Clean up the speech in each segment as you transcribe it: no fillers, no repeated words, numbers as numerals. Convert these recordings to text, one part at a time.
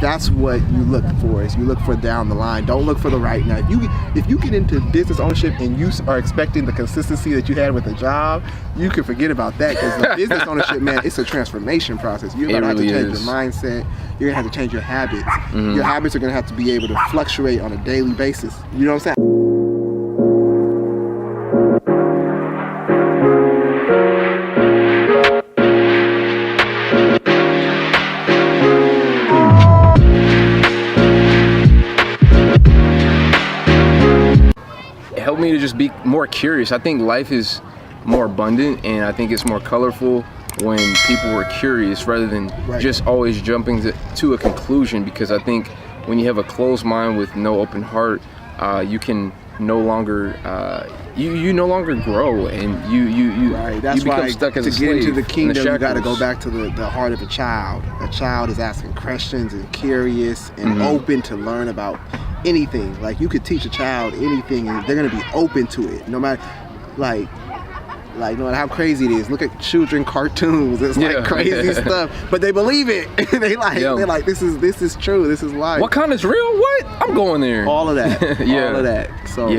That's what you look for. Is you look for down the line. Don't look for the right now. If you get into business ownership and you are expecting the consistency that you had with a job, you can forget about that, because the business ownership, man, it's a transformation process. You're gonna have to change your mindset. You're gonna have to change your habits. Your habits are gonna have to be able to fluctuate on a daily basis. You know what I'm saying? Helped me to just be more curious. I think life is more abundant, and I think it's more colorful when people were curious rather than just always jumping to a conclusion, because I think when you have a closed mind with no open heart, you can no longer you no longer grow, and you That's become why stuck as a to slave get into the kingdom, you got to go shackles. back to the heart of a child. A child is asking questions and curious and open to learn about anything. Like, you could teach a child anything and they're gonna be open to it, no matter like no matter how crazy it is. Look at children cartoons. It's like crazy stuff, but they believe it. They're like, this is true. This is life. What kind is real? What? I'm going there. All of that. All of that. So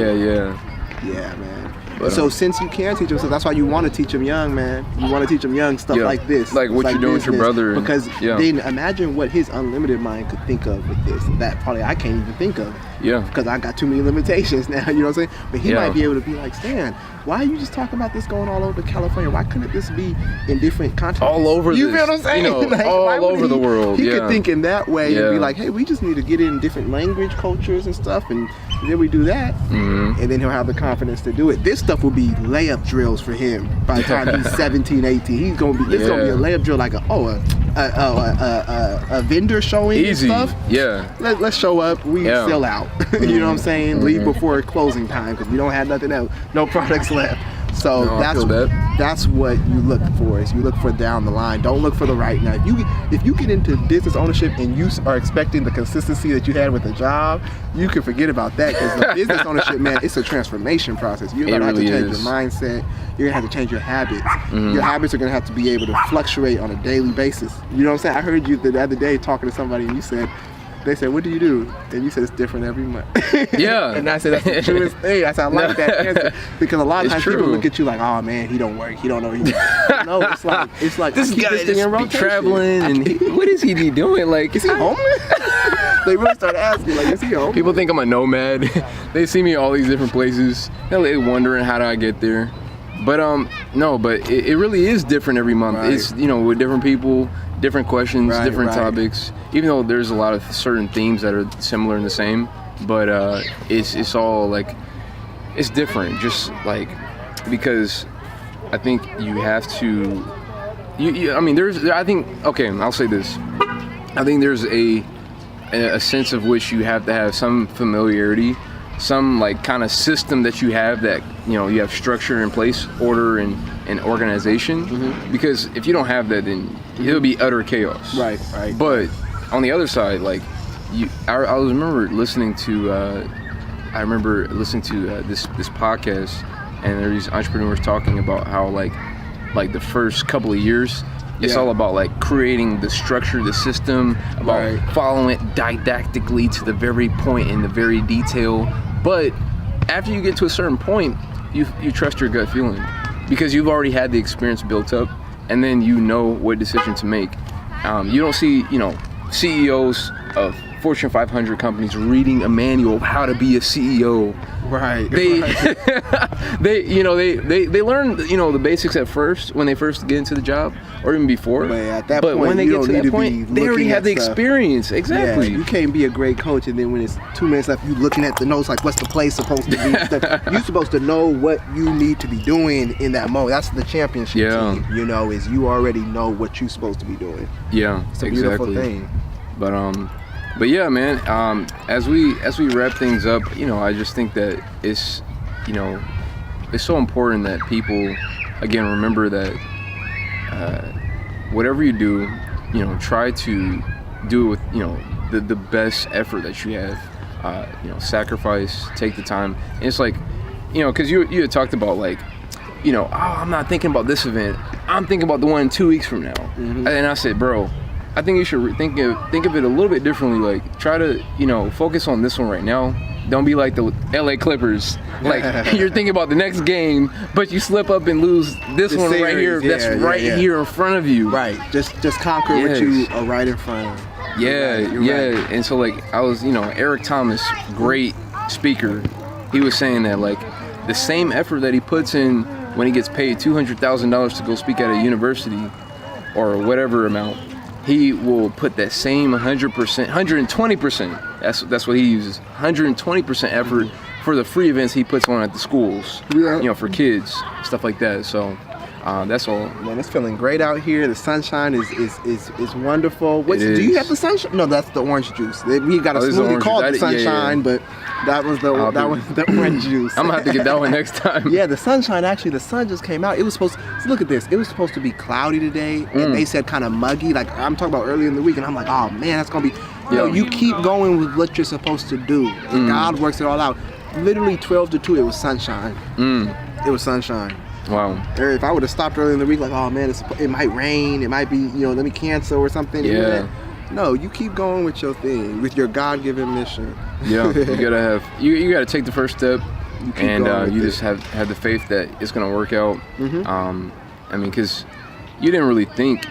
yeah, man. So since you can teach them, so that's why you want to teach them young, man. You want to teach them young stuff like this, like what you're doing with your brother, because then imagine what his unlimited mind could think of with this. That probably I can't even think of. Because I got too many limitations now. You know what I'm saying? But he might be able to be like, Stan, why are you just talking about this going all over California? Why couldn't this be in different continents? All over. You feel what I'm saying? You know, like, all over the world. He could think in that way and be like, hey, we just need to get in different language, cultures, and stuff, and then we do that, and then he'll have the confidence to do it. This stuff will be layup drills for him by the time he's 17, 18. He's gonna be. It's gonna be a layup drill, like a vendor showing and stuff. Let's show up. We sell out. You know what I'm saying? Leave before closing time, because we don't have nothing else. No products left. So that's what you look for. Is you look for down the line. Don't look for the right now. If you get into business ownership and you are expecting the consistency that you had with a job, you can forget about that, because the business ownership, man, it's a transformation process. You're gonna have to change your mindset. You're gonna have to change your habits. Your habits are gonna have to be able to fluctuate on a daily basis. You know what I'm saying? I heard you the other day talking to somebody, and you said, they said, what do you do? And you said, it's different every month. And I said, that's the truest thing. I said, I like that answer, because a lot of times people look at you like, oh man, he don't work, he don't know. No, it's like this guy just be traveling, and what is he doing? Like, is he homeless? They really start asking, like, is he homeless? People think I'm a nomad. They see me all these different places. They're wondering, how do I get there? But no, but it really is different every month. It's, you know, with different people, different questions, different topics. Even though there's a lot of certain themes that are similar and the same, but it's all like, it's different. Just like, because I think you have to. I mean, I think. Okay, I'll say this. I think there's a sense of which you have to have some familiarity, some like kind of system that you have, that, you know, you have structure in place, order and organization. Because if you don't have that, then it'll be utter chaos. Right. But on the other side, like, I remember listening to this podcast, and there are these entrepreneurs talking about how like the first couple of years, it's all about like creating the structure, the system, about following it didactically to the very point in the very detail. But after you get to a certain point, you trust your gut feeling, because you've already had the experience built up, and then you know what decision to make. You don't see, you know, CEOs of Fortune 500 companies reading a manual of how to be a CEO. They learn, you know, the basics at first when they first get into the job, or even before. But at that point, when they get to that point, they already have the experience. Exactly. You can't be a great coach, and then when it's 2 minutes left, you looking at the notes like, what's the play supposed to be? You're supposed to know what you need to be doing in that moment. That's the championship team. You know, is you already know what you're supposed to be doing. It's a beautiful thing. But yeah, man, as we wrap things up, you know, I just think that it's, you know, it's so important that people, again, remember that whatever you do, you know, try to do it with, you know, the best effort that you have. You know, sacrifice, take the time. And it's like, you know, because you had talked about, like, you know, oh, I'm not thinking about this event, I'm thinking about the one 2 weeks from now. And I said, bro, I think you should think of it a little bit differently. Like, try to, focus on this one right now. Don't be like the LA Clippers. Like, you're thinking about the next game, but you slip up and lose this one series, right here. That's right here in front of you. Right. Just conquer what you are right in front of. Yeah, right. And so, like, I was, Eric Thomas, great speaker. He was saying that, like, the same effort that he puts in when he gets paid $200,000 to go speak at a university or whatever amount, he will put that same 100%, 120%. That's what he uses. 120% effort for the free events he puts on at the schools. Yeah. For kids, stuff like that. So that's all. Man, it's feeling great out here. The sunshine is wonderful. Do you have the sunshine? No, that's the orange juice. We got a smoothie called the sunshine, but that was the orange juice. I'm gonna have to get that one next time. Yeah, the sunshine. Actually, the sun just came out. It was supposed. So look at this. It was supposed to be cloudy today, and they said kind of muggy. Like I'm talking about earlier in the week, and I'm like, oh man, that's gonna be. You keep going with what you're supposed to do. God works it all out. Literally 12 to 2, it was sunshine. It was sunshine. Wow. If I would have stopped early in the week, like, oh man, it might rain, it might be, let me cancel or something. Yeah. No, you keep going with your thing, with your God-given mission. Yeah, you gotta take the first step, and you just have the faith that it's gonna work out. Because you didn't really think.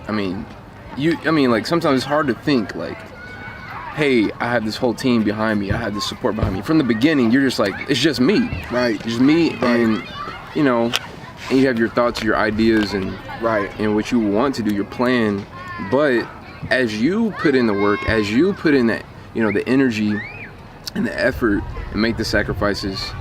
Like sometimes it's hard to think like, hey, I have this whole team behind me. I have this support behind me. From the beginning, you're just like, it's just me. Right. Just me, and and you have your thoughts, your ideas, and what you want to do, your plan. But as you put in the work, as you put in that, the energy and the effort and make the sacrifices,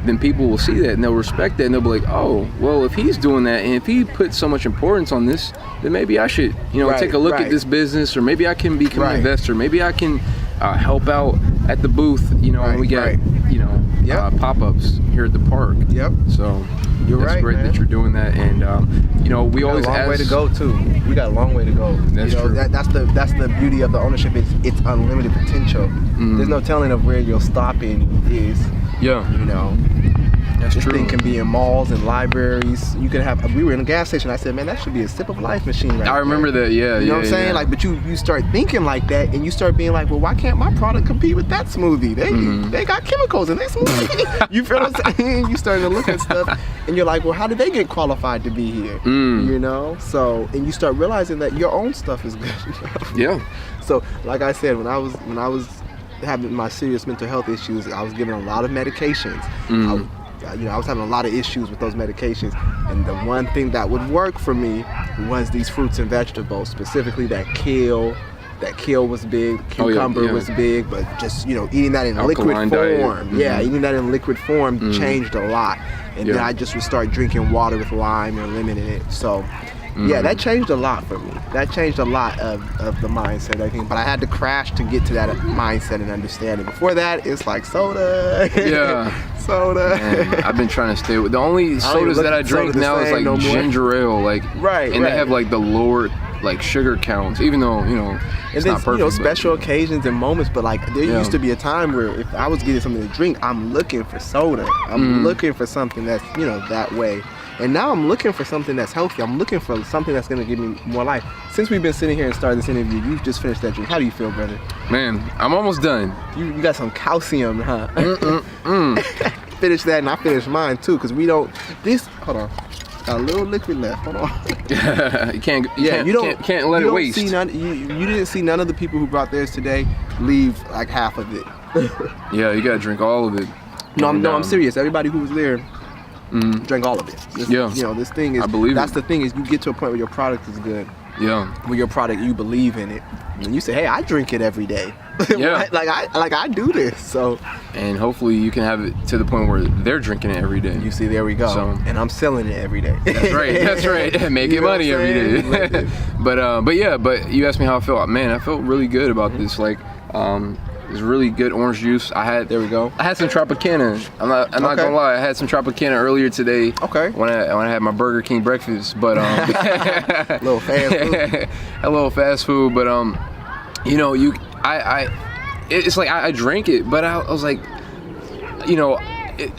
then people will see that and they'll respect that and they'll be like, oh, well, if he's doing that and if he puts so much importance on this, then maybe I should, take a look at this business, or maybe I can become an investor. Maybe I can help out at the booth, when we get, pop-ups here at the park. Yep. So that's great, man, that you're doing that, and we always got a long way to go too. We got a long way to go. That's true. That's the beauty of the ownership. It's unlimited potential. There's no telling of where your stopping is. Yeah. That's this true. thing can be in malls and libraries. You can have. We were in a gas station. I said, man, that should be a sip of life machine right I remember that. Yeah. You know what I'm saying? Like, but you start thinking like that, and you start being like, well, why can't my product compete with that smoothie? They got chemicals in their smoothie. You feel what I'm saying? You start to look at stuff, and you're like, well, how did they get qualified to be here? So, and you start realizing that your own stuff is good. Yeah. So, like I said, when I was having my serious mental health issues, I was given a lot of medications. I was having a lot of issues with those medications, and the one thing that would work for me was these fruits and vegetables, specifically that kale. That kale was big, cucumber was big, but just eating that in liquid form. Diet. Eating that in liquid form changed a lot. And then I just would start drinking water with lime or lemon in it. So that changed a lot for me. That changed a lot of the mindset, I think. But I had to crash to get to that mindset and understanding. Before that, it's like soda. Soda. Man, I've been trying to stay with the only sodas that I drink now is like ginger ale, they have like the lower sugar counts, even though it's not perfect. Special occasions and moments, but there used to be a time where if I was getting something to drink, I'm looking for soda. I'm looking for something that's that way. And now I'm looking for something that's healthy. I'm looking for something that's going to give me more life. Since we've been sitting here and started this interview, you've just finished that drink. How do you feel, brother? Man, I'm almost done. You got some calcium, huh? Finish that, and I finished mine too, because hold on. Got a little liquid left. Hold on. You can't let it waste. You didn't see none of the people who brought theirs today leave like half of it. Yeah, you gotta drink all of it. No, I'm serious. Everybody who was there drank all of it. This thing is. I believe that's the thing is you get to a point where your product is good. Yeah. With your product, you believe in it, and you say, "Hey, I drink it every day." Yeah. I do this. So. And hopefully you can have it to the point where they're drinking it every day. You see, there we go. So, and I'm selling it every day. That's right. Making money every day. But you asked me how I felt. Man, I felt really good about this. It's really good orange juice. I had some Tropicana. I'm not gonna lie. I had some Tropicana earlier today. Okay. When I had my Burger King breakfast, but a little fast food. A little fast food, but it's like I drank it, but I was like,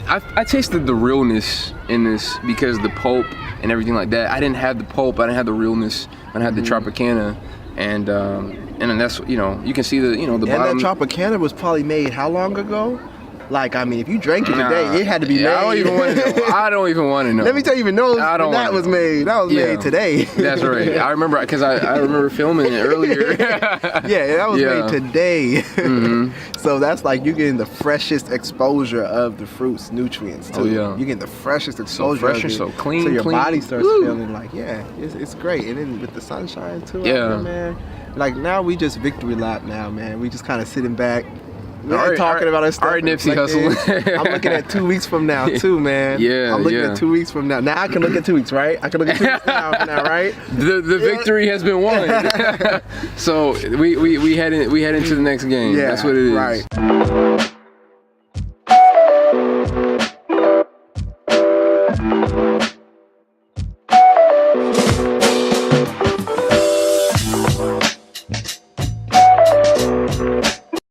I tasted the realness in this because the pulp and everything like that. I didn't have the pulp. I didn't have the realness. I had the Tropicana. and that's, you know, you can see the, you know, the bottom. And that Tropicana was probably made how long ago? Like, I mean, if you drank it today, it had to be made. I don't even want to know. I don't even want to know. Let me tell you, even know that was made. That was made today. That's right. I remember, because I remember filming it earlier. Yeah, that was made today. So that's like you're getting the freshest exposure of the fruit's nutrients too. You're getting the freshest exposure. So fresh and so clean. So your clean. body starts feeling like, it's great. And then with the sunshine too, man. Like now we just victory lap now, man. We just kind of sitting back. We're talking about our stuff. All right, Nipsey Hussle. I'm looking at 2 weeks from now too, man. I'm looking at 2 weeks from now. Now I can look at 2 weeks, right? I can look at 2 weeks now, right? The victory has been won. So we head into the next game. That's what it is. Right.